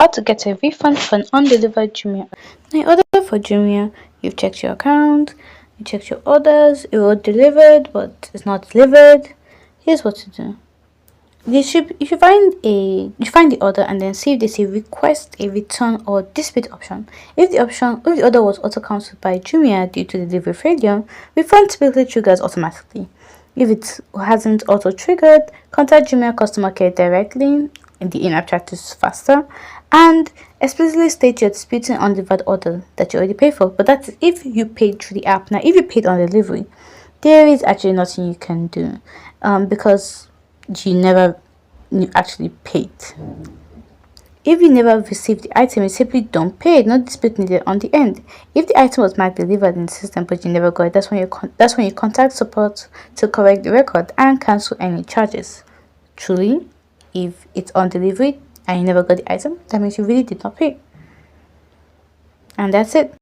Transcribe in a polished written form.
How to get a refund for an undelivered Jumia. Now, in order for Jumia, you've checked your account, you checked your orders, it was delivered but it's not delivered. Here's what to do. You should find the order and then see if there's a request, a return or dispute option. If the order was auto cancelled by Jumia due to delivery failure, refund typically triggers automatically. If it hasn't auto triggered, contact Jumia customer care directly. The in-app chat is faster, and explicitly state you're disputing undelivered order that you already paid for. But that's if you paid through the app. Now, if you paid on delivery, there is actually nothing you can do, because you actually paid. If you never received the item, you simply don't pay. No dispute needed on the end. If the item was marked delivered in the system but you never got it, that's when you contact support to correct the record and cancel any charges. Truly, if it's on delivery and you never got the item, that means you really did not pay. And that's it.